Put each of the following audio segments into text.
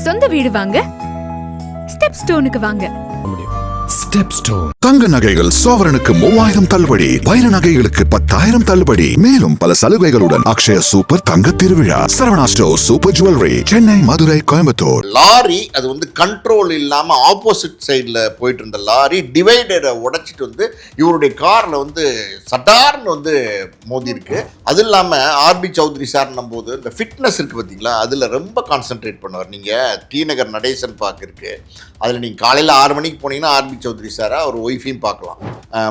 சொந்த வீடு வாங்க ஸ்டெப் ஸ்டோனுக்கு வாங்க. ஸ்டெப் ஸ்டோன் தங்க நகைகள் சோவரனுக்கு 3000 தள்ளுபடி, வைர நகைகளுக்கு 10,000 தள்ளுபடி, மேலும் பல சலுகைகளுடன் அக்ஷய சூப்பர் தங்க திருவிழா. Saravana store super jewellery, Chennai, Madurai, Coimbatore. Lorry அது வந்து கண்ட்ரோல் இல்லாம ஆப்போசிட் சைடில் போயிட்டு இருந்த லாரி டிவைடரை உடைச்சிட்டு வந்து இவருடைய கார்ல வந்து சட்டார்னு வந்து மோதி இருக்கு. அது இல்லாம ஆர்பி சௌத்ரி சார் போது இந்த ஃபிட்னஸ் இருக்கு பார்த்தீங்களா, அதுல ரொம்ப கான்சென்ட்ரேட் பண்ணுவார். நீங்க டி நகர் நடேசன் பார்க் இருக்கு, அதுல நீங்க காலையில 6 மணிக்கு போனீங்கன்னா ஆர்பி சௌத்ரி சாரா ஒரு ஒய்ஃபையும் பார்க்கலாம்.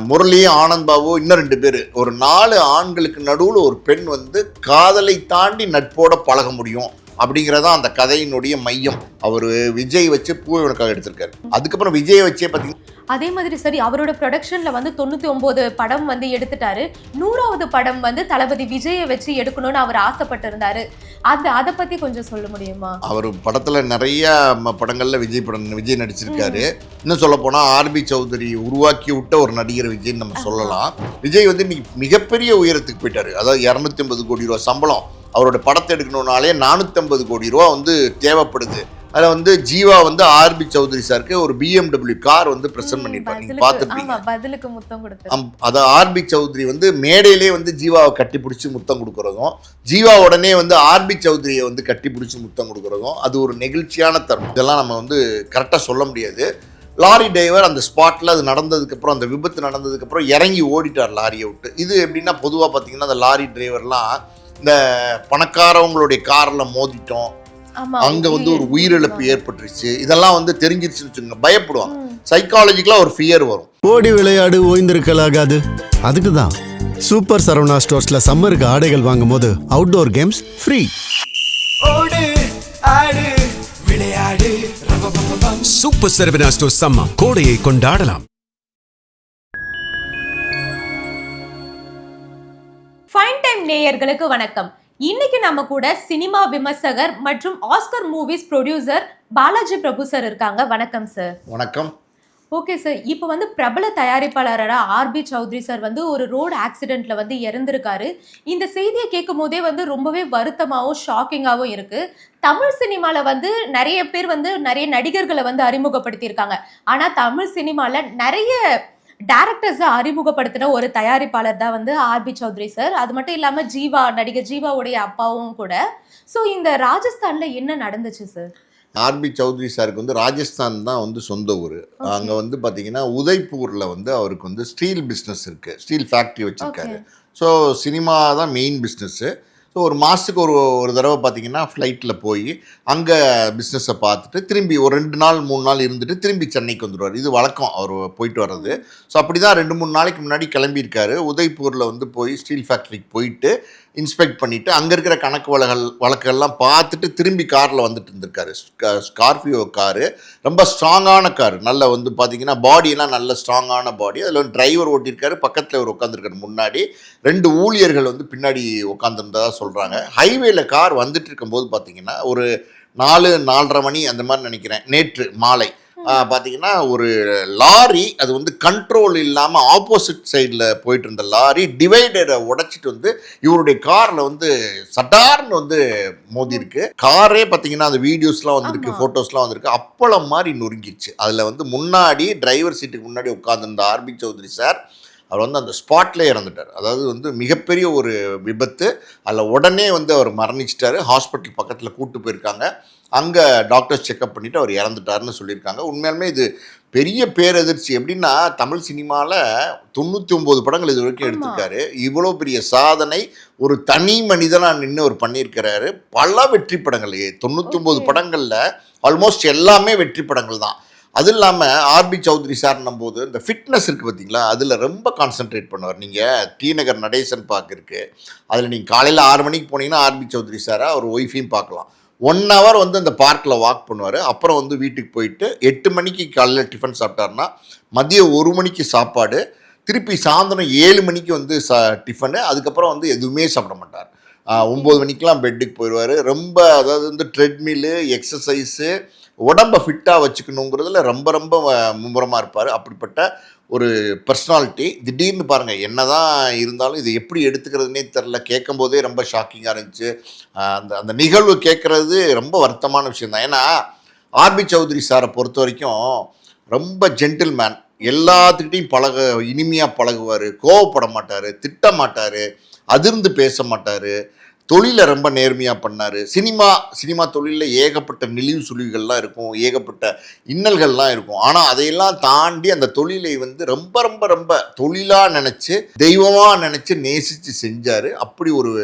முரளி, ஆனந்த் பாபு, இன்னும் 2 பேர், ஒரு 4 ஆண்களுக்கு நடுவில் ஒரு பெண் வந்து காதலை தாண்டி நட்போட பழக முடியும் அப்படிங்கிறதான் அந்த கதையினுடைய மையம். அவர் விஜய் வச்சு பூவனுக்காக எடுத்திருக்காரு. அதுக்கப்புறம் விஜய் வச்சே பார்த்தீங்கன்னா அதே மாதிரி சரி, அவரோட ப்ரொடக்ஷன்ல வந்து 99 படம் வந்து எடுத்துட்டாரு. 100வது படம் வந்து தளபதி விஜயை வச்சு எடுக்கணும்னு அவர் ஆசைப்பட்டிருந்தாரு. அதை பத்தி கொஞ்சம் சொல்ல முடியுமா? அவர் படத்துல நிறைய படங்கள்ல விஜய் நடிச்சிருக்காரு. இன்னும் சொல்ல போனா ஆர்பி சௌத்ரி உருவாக்கி விட்ட ஒரு நடிகர் விஜய் நம்ம சொல்லலாம். விஜய் வந்து இன்னைக்கு மிகப்பெரிய உயரத்துக்கு போயிட்டாரு. அதாவது 250 கோடி ரூபாய் சம்பளம். அவரோட படத்தை எடுக்கணும்னாலே 450 கோடி ரூபா வந்து தேவைப்படுது. அதில் வந்து ஜீவா வந்து ஆர்பி சௌத்ரி சாருக்கு ஒரு BMW கார் வந்து பிரசன்ட் பண்ணிருப்பாங்க, நீங்க பார்த்துருப்பீங்க. பதிலுக்கு முத்தம் கொடுத்து அதை ஆர்பி சௌத்ரி வந்து மேடையிலே வந்து ஜீவாவை கட்டி பிடிச்சி முத்தம் கொடுக்கறதும், ஜீவா உடனே வந்து ஆர்பி சௌத்ரியை வந்து கட்டி பிடிச்சி முத்தம் கொடுக்கறதும் அது ஒரு நெகிழ்ச்சியான தருணம். இதெல்லாம் நம்ம வந்து கரெக்டாக சொல்ல முடியாது. லாரி டிரைவர் அந்த ஸ்பாட்டில் அது நடந்ததுக்கப்புறம், அந்த விபத்து நடந்ததுக்கப்புறம் இறங்கி ஓடிட்டார் லாரியை விட்டு. இது எப்படின்னா பொதுவாக பார்த்தீங்கன்னா அந்த லாரி டிரைவர்லாம் இந்த பணக்காரவங்களுடைய காரில் மோதிட்டோம், அங்க வந்து ஒரு உயிரிழப்பு ஏற்பட்டுருச்சு, இதெல்லாம் வந்து தெரிஞ்சிருச்சுன்னு வச்சுக்கோங்க, பயப்படுவாங்க. சைக்காலஜிக்கலா ஒரு ஃபியர் வரும். ஓடி விளையாடு ஓய்ந்திருக்கலாகாது. அதுக்கு தான் சூப்பர் சரவணா ஸ்டோர்ஸ்ல சம்மருக்கு ஆடைகள் வாங்கும் போது அவுட்டோர் கேம்ஸ் ஃப்ரீ. ஓடு ஆடு விளையாடு சூப்பர் சரவணா ஸ்டோர்ஸ் சம்மா கோடையை கொண்டாடலாம். ஃபைன் டைம் நேயர்களுக்கு வணக்கம். இன்னைக்கு நம்ம கூட சினிமா விமர்சகர் மற்றும் ஆஸ்கர் மூவிஸ் ப்ரொடியூசர் பாலாஜி பிரபு சார் இருக்காங்க. வணக்கம் சார். வணக்கம். ஓகே சார், இப்போ வந்து பிரபல தயாரிப்பாளரான ஆர்பி சௌத்ரி சார் வந்து ஒரு ரோடு ஆக்சிடென்ட்ல வந்து இறந்திருக்காரு. இந்த செய்தியை கேட்கும் போதே வந்து ரொம்பவே வருத்தமாகவும் ஷாக்கிங்காகவும் இருக்கு. தமிழ் சினிமால வந்து நிறைய பேர் வந்து நிறைய நடிகர்களை வந்து அறிமுகப்படுத்தியிருக்காங்க. ஆனா தமிழ் சினிமால நிறைய டைரக்டர்ஸை அறிமுகப்படுத்தின ஒரு தயாரிப்பாளர் தான் வந்து ஆர்பி சௌத்ரி சார். அது மட்டும் இல்லாம நடிகர் ஜீவாவுடைய அப்பாவும் கூட. ஸோ இந்த ராஜஸ்தான்ல என்ன நடந்துச்சு சார்? ஆர்பி சௌத்ரி சாருக்கு வந்து ராஜஸ்தான் தான் வந்து சொந்த ஊர். அங்கே வந்து பார்த்தீங்கன்னா உதய்பூரில் வந்து அவருக்கு வந்து ஸ்டீல் பிஸ்னஸ் இருக்குது, ஸ்டீல் ஃபேக்ட்ரி வச்சுருக்காரு. ஸோ சினிமா தான் மெயின் பிஸ்னஸ்ஸு. ஸோ ஒரு மாதத்துக்கு ஒரு தடவை பார்த்தீங்கன்னா ஃப்ளைட்டில் போய் அங்கே பிஸ்னஸை பார்த்துட்டு திரும்பி ஒரு 2 நாள் 3 நாள் இருந்துட்டு திரும்பி சென்னைக்கு வந்துடுவார். இது வழக்கம் அவர் போயிட்டு வர்றது. ஸோ அப்படி தான் 2-3 நாளைக்கு முன்னாடி கிளம்பியிருக்காரு. உதய்பூரில் வந்து போய் ஸ்டீல் ஃபேக்ட்ரிக்கு போயிட்டு இன்ஸ்பெக்ட் பண்ணிவிட்டு அங்கே இருக்கிற கணக்கு வழக்கெல்லாம் பார்த்துட்டு திரும்பி காரில் வந்துட்டு இருந்திருக்காரு. ஸ்கார்பியோ காரு, ரொம்ப ஸ்ட்ராங்கான கார், நல்ல வந்து பார்த்தீங்கன்னா பாடியெல்லாம் நல்ல ஸ்ட்ராங்கான பாடி. அதில் வந்து டிரைவர் ஓட்டியிருக்காரு, பக்கத்தில் ஒரு உட்காந்துருக்காரு, முன்னாடி 2 ஊழியர்கள் வந்து பின்னாடி உட்காந்துருந்ததாக சொல்கிறாங்க. ஹைவேல கார் வந்துட்டு இருக்கும்போது பார்த்தீங்கன்னா ஒரு 4-4:30 மணி அந்த மாதிரி நினைக்கிறேன், நேற்று மாலை பார்த்தீங்கன்னா ஒரு லாரி அது வந்து கண்ட்ரோல் இல்லாமல் ஆப்போசிட் சைடில் போயிட்டு இருந்த லாரி டிவைடரை உடைச்சிட்டு வந்து இவருடைய காரில் வந்து சட்டார்னு வந்து மோதி இருக்கு. காரே பார்த்தீங்கன்னா அந்த வீடியோஸ்லாம் வந்திருக்கு, ஃபோட்டோஸ்லாம் வந்திருக்கு, அப்பளம் மாதிரி நொறுங்கிடுச்சு. அதில் வந்து முன்னாடி டிரைவர் சீட்டுக்கு முன்னாடி உட்காந்துருந்த ஆர்பி சௌத்ரி சார் அவர் வந்து அந்த ஸ்பாட்லேயே இறந்துட்டார். அதாவது வந்து மிகப்பெரிய ஒரு விபத்து. அதில் உடனே வந்து அவர் மரணிச்சிட்டாரு. ஹாஸ்பிட்டல் பக்கத்தில் கூப்பிட்டு போயிருக்காங்க. அங்கே டாக்டர்ஸ் செக்அப் பண்ணிவிட்டு அவர் இறந்துட்டாருன்னு சொல்லியிருக்காங்க. உண்மையாலுமே இது பெரிய பேரதிர்ச்சி. எப்படின்னா தமிழ் சினிமாவில் 99 படங்கள் இது வரைக்கும் எடுத்திருக்காரு. இவ்வளோ பெரிய சாதனை ஒரு தனி மனிதனாக நின்று அவர் பண்ணியிருக்கிறாரு. பல வெற்றி படங்கள், 99 படங்களில் ஆல்மோஸ்ட் எல்லாமே வெற்றி படங்கள் தான். அது இல்லாமல் ஆர்பி சௌத்ரி சார் போது இந்த ஃபிட்னஸ் இருக்குது பார்த்தீங்களா, அதில் ரொம்ப கான்சென்ட்ரேட் பண்ணுவார். நீங்கள் டி நகர் நடேசன் பார்க் இருக்குது, அதில் நீங்கள் காலையில் 6 மணிக்கு போனீங்கன்னா ஆர்பி சௌத்ரி சாரா ஒரு ஒய்ஃபையும் பார்க்கலாம். 1 hour வந்து அந்த பார்க்கில் வாக் பண்ணுவார். அப்புறம் வந்து வீட்டுக்கு போயிட்டு 8 மணிக்கு காலையில் டிஃபன் சாப்பிட்டாருன்னா மதியம் 1 மணிக்கு சாப்பாடு, திருப்பி சாயந்தரம் 7 மணிக்கு வந்து டிஃபனு, அதுக்கப்புறம் வந்து எதுவுமே சாப்பிட மாட்டார். 9 மணிக்கெலாம் பெட்டுக்கு போயிடுவார். ரொம்ப அதாவது வந்து ட்ரெட்மில்லு, எக்ஸசைஸு, உடம்பை ஃபிட்டாக வச்சுக்கணுங்கிறதுல ரொம்ப ரொம்ப மும்முரமாக இருப்பார். அப்படிப்பட்ட ஒரு பர்சனாலிட்டி. திடீர்னு பாருங்கள், என்ன தான் இருந்தாலும் இது எப்படி எடுத்துக்கிறதுனே தெரில. கேட்கும் போதே ரொம்ப ஷாக்கிங்காக இருந்துச்சு. அந்த நிகழ்வு கேட்குறது ரொம்ப வருத்தமான விஷயம் தான். ஏன்னா ஆர்பி சௌத்ரி சாரை பொறுத்த வரைக்கும் ரொம்ப ஜென்டில்மேன், எல்லாத்துக்கிட்டையும் இனிமையாக பழகுவார், கோவப்பட மாட்டார், திட்ட மாட்டார், அதிர்ந்து பேச மாட்டார், தொழிலை ரொம்ப நேர்மையாக பண்ணார். சினிமா தொழிலில் ஏகப்பட்ட நெளிவு சுழிவுகள்லாம் இருக்கும், ஏகப்பட்ட இன்னல்கள்லாம் இருக்கும். ஆனால் அதையெல்லாம் தாண்டி அந்த தொழிலை வந்து ரொம்ப ரொம்ப ரொம்ப தொழிலாக நினச்சி தெய்வமாக நினச்சி நேசித்து செஞ்சார்.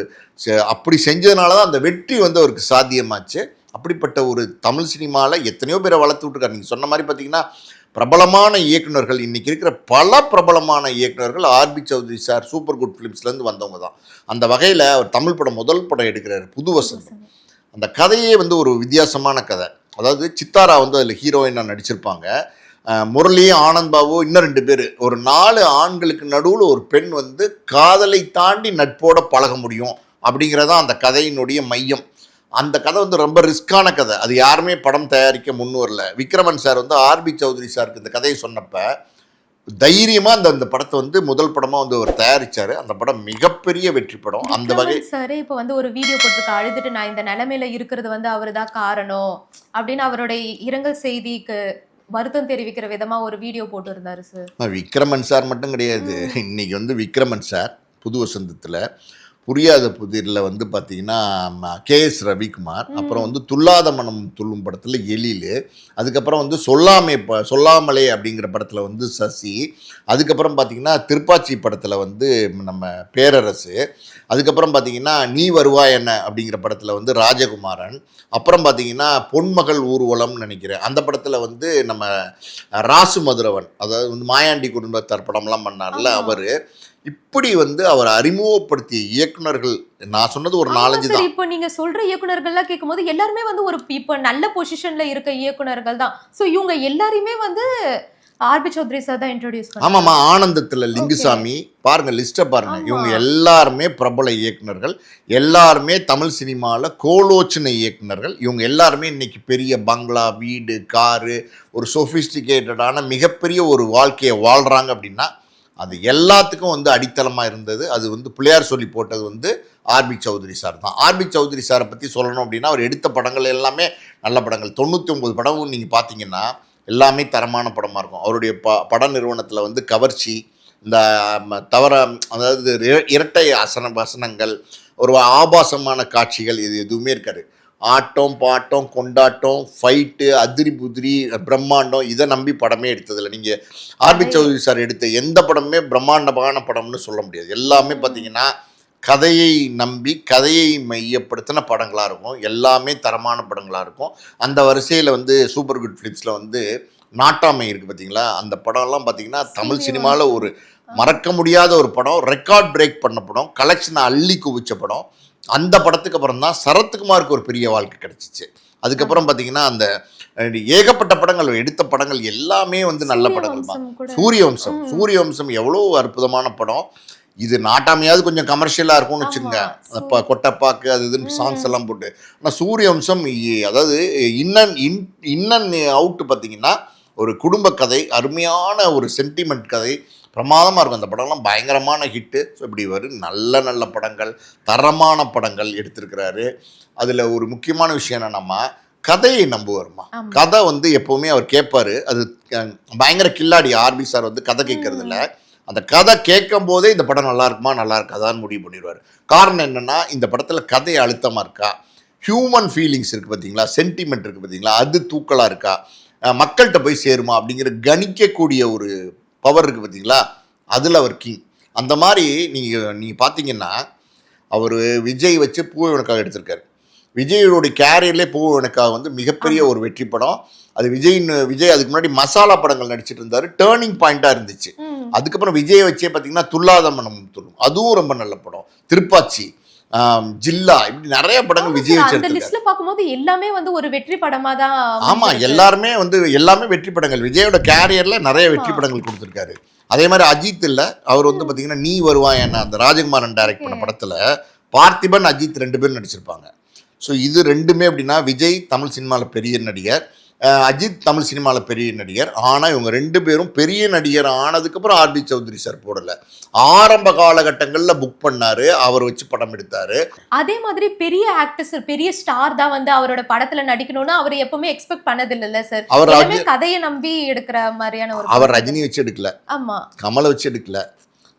அப்படி செஞ்சதுனால தான் அந்த வெற்றி வந்து அவருக்கு சாத்தியமாச்சு. அப்படிப்பட்ட ஒரு தமிழ் சினிமாவில் எத்தனையோ பேரை வளர்த்து விட்டுருக்காரு. நீங்கள் சொன்ன மாதிரி பார்த்தீங்கன்னா பிரபலமான இயக்குநர்கள், இன்றைக்கி இருக்கிற பல பிரபலமான இயக்குநர்கள் R B Choudary sir super good ஃபிலிம்ஸ்லேருந்து வந்தவங்க தான். அந்த வகையில் அவர் தமிழ் படம் முதல் படம் எடுக்கிறார் புது வசந்தம். அந்த கதையே வந்து ஒரு வித்தியாசமான கதை. அதாவது சித்தாரா வந்து அதில் ஹீரோயினாக நடிச்சிருப்பாங்க. முரளி, ஆனந்த் பாபு, இன்னும் 2 பேர், ஒரு 4 ஆண்களுக்கு நடுவில் ஒரு பெண் வந்து காதலை தாண்டி நட்போட பழக முடியும் அப்படிங்கிறதான் அந்த கதையினுடைய மையம். அந்த கதை வந்து ரொம்ப ரிஸ்கான கதை. அது யாருமே படம் தயாரிக்க முன் வரல. விக்ரமன் சார் வந்து ஆர்பி சௌத்ரி சாருக்கு இந்த கதையை சொன்னப்போ தைரியமாக அந்த படத்தை வந்து முதல் படமாக வந்து அவர் தயாரித்தார். அந்த படம் மிகப்பெரிய வெற்றி படம். அந்த வகை சார் இப்போ வந்து ஒரு வீடியோ போட்டுருக்க, அழுதுட்டு நான் இந்த நிலைமையில இருக்கிறது வந்து அவர் தான் காரணம் அப்படின்னு அவருடைய இரங்கல் செய்திக்கு வருத்தம் தெரிவிக்கிற விதமா ஒரு வீடியோ போட்டு இருந்தாரு சார். விக்ரமன் சார் மட்டும் கிடையாது, இன்னைக்கு வந்து விக்ரமன் சார் புது வசந்தத்தில் புரியாத புதிரில் வந்து பார்த்தீங்கன்னா KS ரவிக்குமார், அப்புறம் வந்து துல்லாத மனம் துள்ளும் படத்தில் எழில், அதுக்கப்புறம் வந்து சொல்லாமலே அப்படிங்கிற படத்தில் வந்து சசி, அதுக்கப்புறம் பார்த்தீங்கன்னா திருப்பாச்சி படத்தில் வந்து நம்ம பேரரசு, அதுக்கப்புறம் பார்த்தீங்கன்னா நீ வருவாய் என்ன அப்படிங்கிற படத்தில் வந்து ராஜகுமாரன், அப்புறம் பார்த்தீங்கன்னா பொன்மகள் ஊர்வலம்னு நினைக்கிறேன் அந்த படத்தில் வந்து நம்ம ராசு மதுரவன், அதாவது வந்து மாயாண்டி குடும்பத்தார் படம்லாம் பண்ணார்ல அவர். இப்படி வந்து அவர் அறிமுகப்படுத்திய இயக்குனர்கள் நான் சொன்னது ஒரு 4-5 தான். இப்போ நீங்க சொல்ற இயக்குனர்கள்லாம் கேட்கும்போது எல்லாருமே வந்து ஒரு இப்போ நல்ல பொசிஷன்ல இருக்க இயக்குனர்கள் தான். ஸோ இவங்க எல்லாரையுமே வந்து ஆர்பி சௌத்ரி சார் தான் இன்ட்ரோடியூஸ் பண்ணாங்க. ஆமாம்மா, ஆனந்தத்தில் லிங்குசாமி, பாருங்க லிஸ்ட்டை பாருங்க. இவங்க எல்லாருமே பிரபல இயக்குனர்கள், எல்லாருமே தமிழ் சினிமாவில் கோலோச்சின இயக்குனர்கள். இவங்க எல்லாருமே இன்னைக்கு பெரிய பங்களா, வீடு, காரு, ஒரு சொஃபிஸ்டிகேட்டடான மிகப்பெரிய ஒரு வாழ்க்கையை வாழ்கிறாங்க. அப்படின்னா அது எல்லாத்துக்கும் வந்து அடித்தளமாக இருந்தது. அது வந்து பிள்ளையார் சொல்லி போட்டது வந்து ஆர்பி சௌத்ரி சார் தான். ஆர்பி சௌத்ரி சாரை பற்றி சொல்லணும் அப்படின்னா அவர் எடுத்த படங்கள் எல்லாமே நல்ல படங்கள். 99 படமும் நீங்கள் பார்த்தீங்கன்னா எல்லாமே தரமான படமாக இருக்கும். அவருடைய பட நிறுவனத்தில் வந்து கவர்ச்சி, இந்த அதாவது இரட்டை வசனங்கள், ஒரு ஆபாசமான காட்சிகள், இது எதுவுமே இருக்காது. ஆட்டம், பாட்டம், கொண்டாட்டம், ஃபைட்டு, அதிரி புதிரி, பிரம்மாண்டம், இதை நம்பி படமே எடுத்ததில்லை. நீங்கள் ஆர்பி சௌத்ரி சார் எடுத்த எந்த படமே பிரம்மாண்டமான படம்னு சொல்ல முடியாது. எல்லாமே பார்த்தீங்கன்னா கதையை நம்பி கதையை மையப்படுத்தின படங்களாக இருக்கும். எல்லாமே தரமான படங்களாக இருக்கும். அந்த வரிசையில் வந்து சூப்பர் குட் ஃபிலிம்ஸில் வந்து நாட்டாமை இருக்குது பார்த்தீங்களா, அந்த படம்லாம் பார்த்தீங்கன்னா தமிழ் சினிமாவில் ஒரு மறக்க முடியாத ஒரு படம், ரெக்கார்ட் பிரேக் பண்ண படம், கலெக்ஷனை அள்ளி குவிச்ச படம். அந்த படத்துக்கு அப்புறம் தான் சரத்குமாருக்கு ஒரு பெரிய வாழ்க்கை கிடச்சிச்சு. அதுக்கப்புறம் பார்த்தீங்கன்னா அந்த ஏகப்பட்ட படங்கள் எடுத்த படங்கள் எல்லாமே வந்து நல்ல படங்கள் தான். சூரியவம்சம் எவ்வளோ அற்புதமான படம். இது நாட்டாமையாவது கொஞ்சம் கமர்ஷியலாக இருக்கும்னு வச்சுக்கோங்க, கொட்டைப்பாக்கு அது இதுன்னு சாங்ஸ் எல்லாம் போட்டு. ஆனால் சூரியவம்சம் அதாவது இன்னன் அவுட்டு பார்த்தீங்கன்னா ஒரு குடும்ப கதை, அருமையான ஒரு சென்டிமெண்ட் கதை, பிரமாதமாக இருக்கும். அந்த படம்லாம் பயங்கரமான ஹிட்டு. ஸோ இப்படி வரும் நல்ல நல்ல படங்கள், தரமான படங்கள் எடுத்திருக்கிறாரு. அதில் ஒரு முக்கியமான விஷயம் என்னன்னா கதையை நம்புவார்மா. கதை வந்து எப்போவுமே அவர் கேட்பார். அது பயங்கர கில்லாடி ஆர்பி சார் வந்து கதை கேட்கறதில்ல. அந்த கதை கேட்கும் போதே இந்த படம் நல்லா இருக்குமா நல்லா இருக்காதான்னு முடிவு பண்ணிடுவார். காரணம் என்னென்னா இந்த படத்தில் கதை அழுத்தமாக இருக்கா, ஹியூமன் ஃபீலிங்ஸ் இருக்குது பார்த்தீங்களா, சென்டிமெண்ட் இருக்குது பார்த்தீங்களா, அது தூக்கலாக இருக்கா, மக்கள்கிட்ட போய் சேருமா அப்படிங்கிற கணிக்கக்கூடிய ஒரு பவர் இருக்குது பார்த்தீங்களா, அதில் அவர் கிங். அந்த மாதிரி நீங்கள் பார்த்தீங்கன்னா அவர் விஜய் வச்சு பூவனுக்காக எடுத்திருக்காரு. விஜயோடைய கேரியர்லேயே பூவனுக்காக வந்து மிகப்பெரிய ஒரு வெற்றி படம். அது விஜய் அதுக்கு முன்னாடி மசாலா படங்கள் நடிச்சிட்டு இருந்தார், டேர்னிங் பாயிண்டாக இருந்துச்சு. அதுக்கப்புறம் விஜயை வச்சே பார்த்தீங்கன்னா துல்லாத மனம் துள்ளும், அதுவும் ரொம்ப நல்ல படம். திருப்பாச்சி, ஜில்லா, இப்படி நிறைய படங்கள் விஜய் வச்சு பார்க்கும்போது எல்லாமே வந்து ஒரு வெற்றி படமா தான். ஆமா, எல்லாமே வெற்றி படங்கள். விஜயோட கேரியர்ல நிறைய வெற்றி படங்கள் கொடுத்துருக்காரு. அதே மாதிரி அஜித் இல்ல, அவர் வந்து பாத்தீங்கன்னா நீ வருவாய் என்ன அந்த ராஜகுமாரன் டைரக்ட் பண்ண படத்துல பார்த்திபன், அஜித் 2 பேரும் நடிச்சிருப்பாங்க. ஸோ இது ரெண்டுமே அப்படின்னா விஜய் தமிழ் சினிமாவில் பெரிய நடிகர், அஜித் தமிழ் சினிமாவில் பெரிய நடிகர், ஆனால் இவங்க 2 பேரும் பெரிய நடிகர் ஆனதுக்கப்புறம் ஆர்பி சௌத்ரி சார் போடலை. ஆரம்ப காலகட்டங்களில் புக் பண்ணாரு, அவர் வச்சு படம் எடுத்தாரு. அதே மாதிரி பெரிய ஆக்டர்ஸ், பெரிய ஸ்டார் தான் வந்து அவரோட படத்துல நடிக்கணும்னு அவர் எப்பவுமே எக்ஸ்பெக்ட் பண்ணது இல்ல சார். அவர் எல்லாமே கதையை நம்பி எடுக்கிற மாதிரியான ஒரு அவர் ரஜினி வச்சு எடுக்கல, ஆமா, கமலை வச்சு எடுக்கல,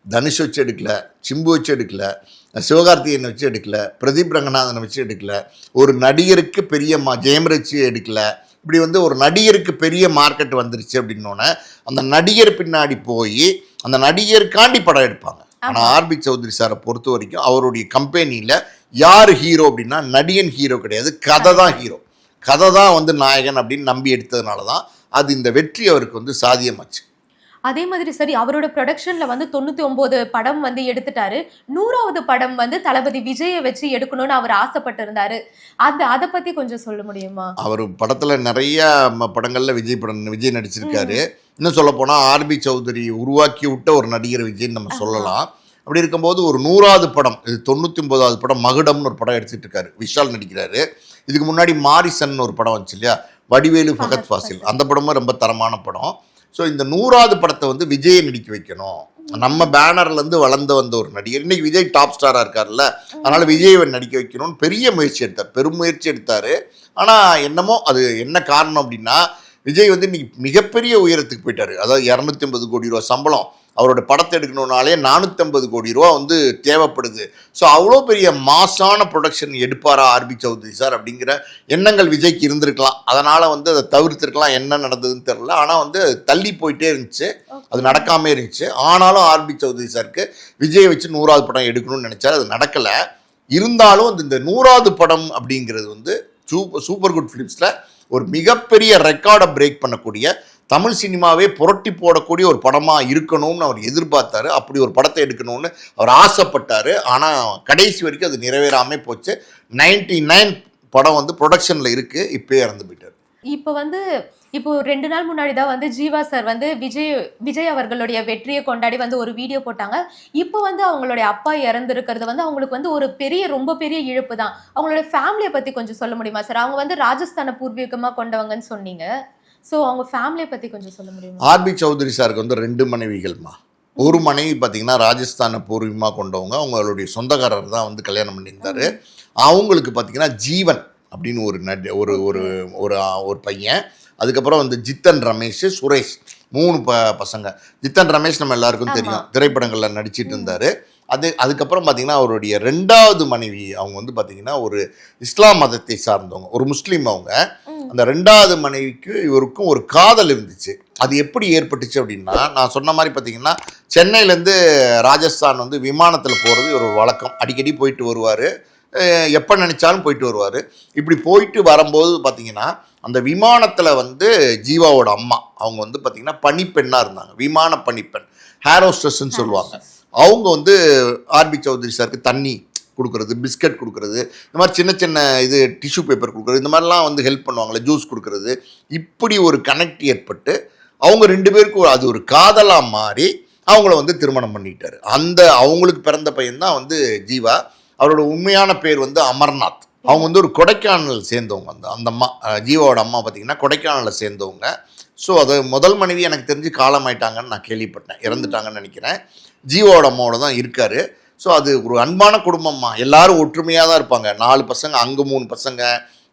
தனுஷ் வச்சு எடுக்கல, சிம்பு வச்சு எடுக்கல, சிவகார்த்திகேயனை வச்சு எடுக்கல, பிரதீப் ரங்கநாதனை வச்சு எடுக்கல, ஒரு நடிகருக்கு பெரிய ஜெயம் ரசி எடுக்கல. இப்படி வந்து ஒரு நடிகருக்கு பெரிய மார்க்கெட் வந்துருச்சு அப்படின்னோடனே அந்த நடிகர் பின்னாடி போய் அந்த நடிகருக்காண்டி படம் எடுப்பாங்க. ஆனால் ஆர்பி சௌத்ரி சாரை பொறுத்த வரைக்கும் அவருடைய கம்பெனியில் யார் ஹீரோ அப்படின்னா நடிகன் ஹீரோ கிடையாது, கதை தான் ஹீரோ. கதை தான் வந்து நாயகன் அப்படின்னு நம்பி எடுத்ததுனால தான் அது இந்த வெற்றி அவருக்கு வந்து சாத்தியமாச்சு. அதே மாதிரி சரி, அவரோட ப்ரொடக்ஷன்ல வந்து 99 படம் வந்து எடுத்துட்டாரு. 100வது படம் வந்து தளபதி விஜயை வச்சு எடுக்கணும்னு அவர் ஆசைப்பட்டிருந்தாரு. அதை பத்தி கொஞ்சம் சொல்ல முடியுமா? அவர் படத்துல நிறைய படங்கள்ல விஜய் நடிச்சிருக்காரு. இன்னும் சொல்ல போனா ஆர்பி சௌத்ரி உருவாக்கி விட்ட ஒரு நடிகர் விஜய்ன்னு நம்ம சொல்லலாம். அப்படி இருக்கும்போது ஒரு 100வது படம், இது 99வது படம் மகுடம்னு ஒரு படம் எடுத்துட்டு இருக்காரு, விஷால் நடிக்கிறாரு. இதுக்கு முன்னாடி மாரிசன் ஒரு படம் வந்துச்சு இல்லையா, வடிவேலு ஃபகத் ஃபாசில், அந்த படமும் ரொம்ப தரமான படம். ஸோ இந்த 100வது படத்தை வந்து விஜயை நடிக்க வைக்கணும். நம்ம பேனர்லேருந்து வளர்ந்து வந்த ஒரு நடிகர், இன்னைக்கு விஜய் டாப் ஸ்டாராக இருக்கார்ல, அதனால் விஜயை நடிக்க வைக்கணும்னு பெரிய முயற்சி எடுத்தார், பெரும் முயற்சி எடுத்தார். ஆனால் என்னமோ அது என்ன காரணம் அப்படின்னா, விஜய் வந்து இன்னைக்கு மிகப்பெரிய உயரத்துக்கு போயிட்டார். அதாவது 250 கோடி ரூபா சம்பளம், அவரோட படத்தை எடுக்கணும்னாலே 450 கோடி ரூபா வந்து தேவைப்படுது. ஸோ அவ்வளோ பெரிய மாசான ப்ரொடக்ஷன் எடுப்பாரா ஆர்பி சௌத்ரி சார் அப்படிங்கிற எண்ணங்கள் விஜய்க்கு இருந்திருக்கலாம். அதனால் வந்து அதை தவிர்த்திருக்கலாம், என்ன நடந்ததுன்னு தெரில. ஆனால் வந்து தள்ளி போயிட்டே இருந்துச்சு, அது நடக்காமல் இருந்துச்சு. ஆனாலும் ஆர்பி சௌத்ரி சாருக்கு விஜய் வச்சு 100வது படம் எடுக்கணும்னு நினச்சார், அது நடக்கலை. இருந்தாலும் இந்த 100வது படம் அப்படிங்கிறது வந்து சூப்பர் குட் ஃபிலிம்ஸில் ஒரு மிகப்பெரிய ரெக்கார்டை பிரேக் பண்ணக்கூடிய, தமிழ் சினிமாவே புரட்டி போடக்கூடிய ஒரு படமாக இருக்கணும்னு அவர் எதிர்பார்த்தாரு. அப்படி ஒரு படத்தை எடுக்கணும்னு அவர் ஆசைப்பட்டார். ஆனால் கடைசி வரைக்கும் அது நிறைவேறாமல் போச்சு. 99 படம் வந்து ப்ரொடக்ஷனில் இருக்குது, இப்போயே இறந்து போயிட்டார். இப்போ 2 நாள் முன்னாடி தான் வந்து ஜீவா சார் வந்து விஜய் அவர்களுடைய வெற்றியை கொண்டாடி வந்து ஒரு வீடியோ போட்டாங்க. இப்போ வந்து அவங்களுடைய அப்பா இறந்துருக்கிறது வந்து அவங்களுக்கு வந்து ஒரு ரொம்ப பெரிய இழப்பு தான். அவங்களோட ஃபேமிலியை பற்றி கொஞ்சம் சொல்ல முடியுமா சார்? அவங்க வந்து ராஜஸ்தானை பூர்வீகமாக கொண்டவங்கன்னு சொன்னீங்க. ஸோ அவங்க ஃபேமிலியை பற்றி கொஞ்சம் சொல்ல முடியுமா? ஆர்பி சௌத்ரி சாருக்கு வந்து 2 மனைவிகள்மா. ஒரு மனைவி பார்த்தீங்கன்னா ராஜஸ்தானை பூர்வீகமாக கொண்டவங்க, அவங்களுடைய சொந்தக்காரர் தான் வந்து கல்யாணம் பண்ணியிருந்தாரு. அவங்களுக்கு பார்த்தீங்கன்னா ஜீவன் அப்படின்னு ஒரு பையன். அதுக்கப்புறம் வந்து ஜித்தன் ரமேஷ், சுரேஷ், 3 பசங்க. ஜித்தன் ரமேஷ் நம்ம எல்லாருக்கும் தெரியும், திரைப்படங்களில் நடிச்சிட்டு இருந்தார். அதுக்கப்புறம் பார்த்தீங்கன்னா அவருடைய 2வது மனைவி அவங்க வந்து பார்த்தீங்கன்னா ஒரு இஸ்லாம் மதத்தை சார்ந்தவங்க, ஒரு முஸ்லீம். அவங்க அந்த 2வது மனைவிக்கு இவருக்கும் ஒரு காதல் இருந்துச்சு. அது எப்படி ஏற்பட்டுச்சு அப்படின்னா, நான் சொன்ன மாதிரி பார்த்தீங்கன்னா சென்னையிலேருந்து ராஜஸ்தான் வந்து விமானத்தில் போகிறது ஒரு வழக்கம். அடிக்கடி போயிட்டு வருவார், எப்போ நினச்சாலும் போயிட்டு வருவார். இப்படி போயிட்டு வரும்போது பார்த்தீங்கன்னா அந்த விமானத்தில் வந்து ஜீவாவோட அம்மா அவங்க வந்து பார்த்தீங்கன்னா பணிப்பெண்ணாக இருந்தாங்க, விமான பணிப்பெண், ஹேர் ஹோஸ்டஸ்ன்னு சொல்லுவாங்க. அவங்க வந்து ஆர்பி சௌத்ரி சாருக்கு தண்ணி கொடுக்குறது, பிஸ்கட் கொடுக்குறது, இந்த மாதிரி சின்ன சின்ன இது டிஷ்யூ பேப்பர் கொடுக்குறது, இந்த மாதிரிலாம் வந்து ஹெல்ப் பண்ணுவாங்களே, ஜூஸ் கொடுக்குறது. இப்படி ஒரு கனெக்ட் ஏற்பட்டு அவங்க 2 பேருக்கும் அது ஒரு காதலாக மாறி அவங்கள வந்து திருமணம் பண்ணிட்டார். அவங்களுக்கு பிறந்த பையன்தான் வந்து ஜீவா. அவரோட உண்மையான பேர் வந்து அமர்நாத். அவங்க வந்து ஒரு கொடைக்கானல் சேர்ந்தவங்க. அந்த அம்மா, ஜீவாவோட அம்மா பார்த்தீங்கன்னா கொடைக்கானலில் சேர்ந்தவங்க. ஸோ அது முதல் மனைவி எனக்கு தெரிஞ்சு காலமாயிட்டாங்கன்னு நான் கேள்விப்பட்டேன், இறந்துட்டாங்கன்னு நினைக்கிறேன். ஜீவாவோட அம்மாவோட தான் இருக்கார். ஸோ அது ஒரு அன்பான குடும்பம்மா, எல்லாரும் ஒற்றுமையாக தான் இருப்பாங்க. 4 பசங்க, அங்கே 3 பசங்க,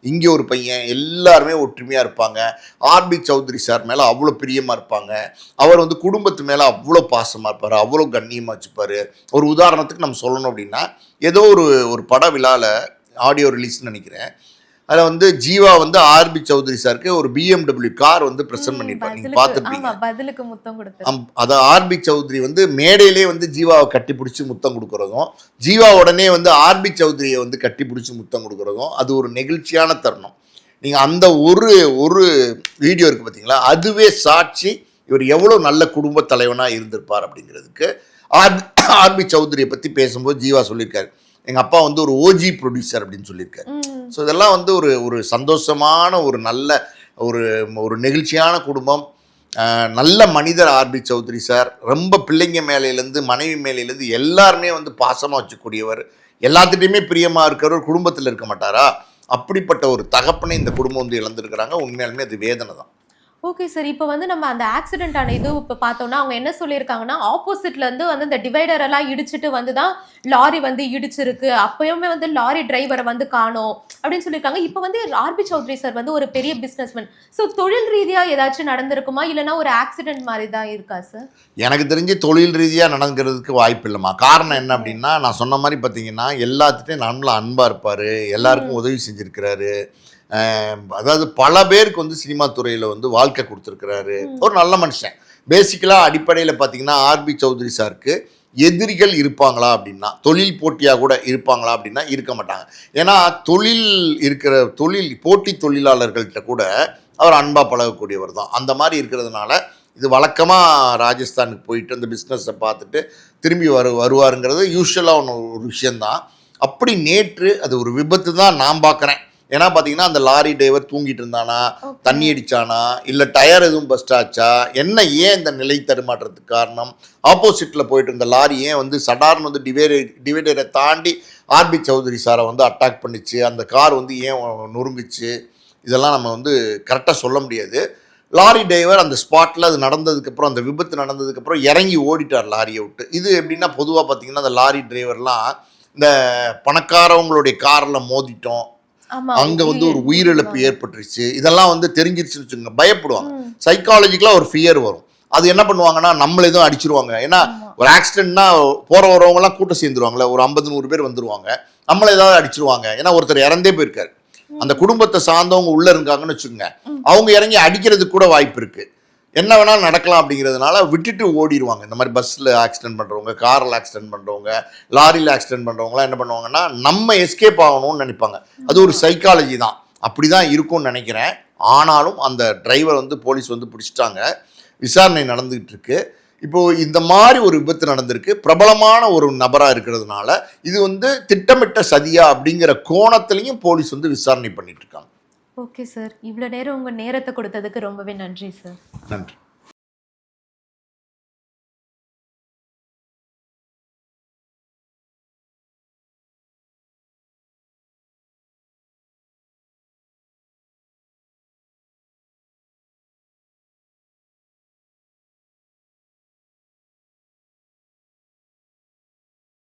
இங்கே ஒரு பையன், எல்லாருமே ஒற்றுமையாக இருப்பாங்க. ஆர்பி சௌத்ரி சார் மேலே அவ்வளோ பிரியமாக இருப்பாங்க. அவர் வந்து குடும்பத்து மேலே அவ்வளோ பாசமாக இருப்பார், அவ்வளோ கண்ணியமாக வச்சுப்பார். ஒரு உதாரணத்துக்கு நம்ம சொல்லணும் அப்படின்னா, ஏதோ ஒரு பட விழாவில் ஆடியோ ரிலீஸ்ன்னு நினைக்கிறேன், அதில் வந்து ஜீவா வந்து ஆர்பி சௌத்ரி சாருக்கு ஒரு BMW கார் வந்து ப்ரெசென்ட் பண்ணியிருப்பாங்க, நீங்கள் பார்த்துருப்பீங்க. பதிலுக்கு முத்தம் கொடுத்து அதை ஆர்பி சௌத்ரி வந்து மேடையிலே வந்து ஜீவாவை கட்டி பிடிச்சி முத்தம் கொடுக்குறதும், ஜீவா உடனே வந்து ஆர்பி சௌத்ரியை வந்து கட்டி பிடிச்சி முத்தம் கொடுக்குறதும் அது ஒரு நெகிழ்ச்சியான தருணம். நீங்கள் அந்த ஒரு வீடியோ இருக்குது பார்த்தீங்களா, அதுவே சாட்சி இவர் எவ்வளோ நல்ல குடும்ப தலைவனாக இருந்திருப்பார் அப்படிங்கிறதுக்கு. ஆர்பி சௌத்ரியை பற்றி பேசும்போது ஜீவா சொல்லியிருக்காரு, எங்கள் அப்பா வந்து ஒரு ஓஜி ப்ரொடியூசர் அப்படின்னு சொல்லியிருக்காரு. ஸோ இதெல்லாம் வந்து ஒரு சந்தோஷமான ஒரு நல்ல ஒரு நெகிழ்ச்சியான குடும்பம், நல்ல மனிதர் ஆர்பி சௌத்ரி சார். ரொம்ப பிள்ளைங்க மேலேருந்து மனைவி மேலேருந்து எல்லாருமே வந்து பாசமாக வச்சுக்கூடியவர், எல்லாத்துட்டையுமே பிரியமாக இருக்கிறவர். குடும்பத்தில் இருக்க மாட்டாரா, அப்படிப்பட்ட ஒரு தகப்பனை இந்த குடும்பம் வந்து இழந்திருக்கிறாங்க. உண்மையாலுமே அது வேதனை தான். Okay sir. இப்போ வந்து நம்ம அந்த ஆக்சிடென்ட் ஆன இது இப்போ பார்த்தோம்னா அவங்க என்ன சொல்லியிருக்காங்கன்னா, ஆப்போசிட்ல இருந்து வந்து இந்த டிவைடர் எல்லாம் இடிச்சிட்டு வந்து தான் லாரி வந்து இடிச்சிருக்கு. அப்பயுமே வந்து லாரி டிரைவரை வந்து காணோம் அப்படின்னு சொல்லியிருக்காங்க. இப்போ வந்து ஆர்பி சௌத்ரி சார் வந்து ஒரு பெரிய பிஸ்னஸ்மேன். ஸோ தொழில் ரீதியா ஏதாச்சும் நடந்திருக்குமா, இல்லைன்னா ஒரு ஆக்சிடென்ட் மாதிரி தான் இருக்கா சார்? எனக்கு தெரிஞ்சு தொழில் ரீதியாக நடந்துக்கிறதுக்கு வாய்ப்பு இல்லைம்மா. காரணம் என்ன அப்படின்னா, நான் சொன்ன மாதிரி பார்த்தீங்கன்னா எல்லாத்துட்டையும் நம்மள அன்பாக இருப்பார், எல்லாருக்கும் உதவி செஞ்சுருக்கிறாரு. அதாவது பல பேருக்கு வந்து சினிமா துறையில் வந்து வாழ்க்கை கொடுத்துருக்கிறாரு. ஒரு நல்ல மனுஷன். பேசிக்கலாக அடிப்படையில் பார்த்தீங்கன்னா ஆர்பி சௌத்ரி சாருக்கு எதிரிகள் இருப்பாங்களா அப்படின்னா, தொழில் போட்டியாக கூட இருப்பாங்களா அப்படின்னா இருக்க மாட்டாங்க. ஏன்னா தொழில் போட்டி தொழிலாளர்கள்ட்ட கூட அவர் அன்பாக பழகக்கூடியவர் தான். அந்த மாதிரி இருக்கிறதுனால இது வழக்கமாக ராஜஸ்தானுக்கு போயிட்டு அந்த பிஸ்னஸை பார்த்துட்டு திரும்பி வருவாருங்கிறது யூஸ்வலாக ஒரு விஷயந்தான். அப்படி நேற்று அது ஒரு விபத்து தான் நான் பார்க்குறேன். ஏன்னா பார்த்தீங்கன்னா அந்த லாரி டிரைவர் தூங்கிட்டு இருந்தானா, தண்ணி அடித்தானா, இல்லை டயர் எதுவும் பஸ்ட் ஆச்சா, ஏன் இந்த நிலை தடுமாற்றத்துக்கு காரணம், ஆப்போசிட்டில் போயிட்டு இருந்த லாரி ஏன் வந்து சடார்னு வந்து டிவைடரை தாண்டி ஆர்பி சௌத்ரி சாரை வந்து அட்டாக் பண்ணிச்சு, அந்த கார் வந்து ஏன் நொறுங்குச்சு, இதெல்லாம் நம்ம வந்து கரெக்டாக சொல்ல முடியாது. லாரி டிரைவர் அந்த ஸ்பாட்டில் அது நடந்ததுக்கப்புறம், அந்த விபத்து நடந்ததுக்கப்புறம் இறங்கி ஓடிட்டார் லாரியை விட்டு. இது எப்படின்னா பொதுவாக பார்த்தீங்கன்னா அந்த லாரி டிரைவர்லாம் இந்த பணக்காரவங்களுடைய காரில் மோதிட்டோம், அங்க வந்து ஒரு உயிரிழப்பு ஏற்பட்டுருச்சு, இதெல்லாம் வந்து தெரிஞ்சிருச்சுன்னு வச்சுக்கோங்க, பயப்படுவாங்க. சைக்காலஜிக்கலாக ஒரு ஃபியர் வரும். அது என்ன பண்ணுவாங்கன்னா நம்மள எதுவும் அடிச்சிருவாங்க. ஏன்னா ஒரு ஆக்சிடென்ட்னா போற வரவங்கலாம் கூட்டம் சேர்ந்துருவாங்களே, ஒரு 50-100 பேர் வந்துருவாங்க, நம்மள ஏதாவது அடிச்சிருவாங்க. ஏன்னா ஒருத்தர் இறந்தே போயிருக்காரு, அந்த குடும்பத்தை சார்ந்தவங்க உள்ள இருக்காங்கன்னு வச்சுக்கோங்க, அவங்க இறங்கி அடிக்கிறதுக்கு கூட வாய்ப்பு இருக்கு. என்ன வேணாலும் நடக்கலாம் அப்படிங்கிறதுனால விட்டுட்டு ஓடிடுவாங்க. இந்த மாதிரி பஸ்ஸில் ஆக்சிடென்ட் பண்ணுறவங்க, காரில் ஆக்சிடென்ட் பண்ணுறவங்க, லாரியில் ஆக்சிடென்ட் பண்ணுறவங்களாம் என்ன பண்ணுவாங்கன்னா நம்ம எஸ்கேப் ஆகணும்னு நினைப்பாங்க. அது ஒரு சைக்காலஜி தான், அப்படி தான் இருக்கும்னு நினைக்கிறேன். ஆனாலும் அந்த டிரைவர் வந்து போலீஸ் வந்து பிடிச்சிட்டாங்க, விசாரணை நடந்துகிட்டு இருக்கு. இப்போது இந்த மாதிரி ஒரு விபத்து நடந்திருக்கு, பிரபலமான ஒரு நபராக இருக்கிறதுனால இது வந்து திட்டமிட்ட சதியா அப்படிங்கிற கோணத்துலையும் போலீஸ் வந்து விசாரணை பண்ணிட்டு இருக்காங்க. Okay sir. இவ்வளோ நேரம் உங்கள் நேரத்தை கொடுத்ததுக்கு ரொம்பவே நன்றி சார். நன்றி.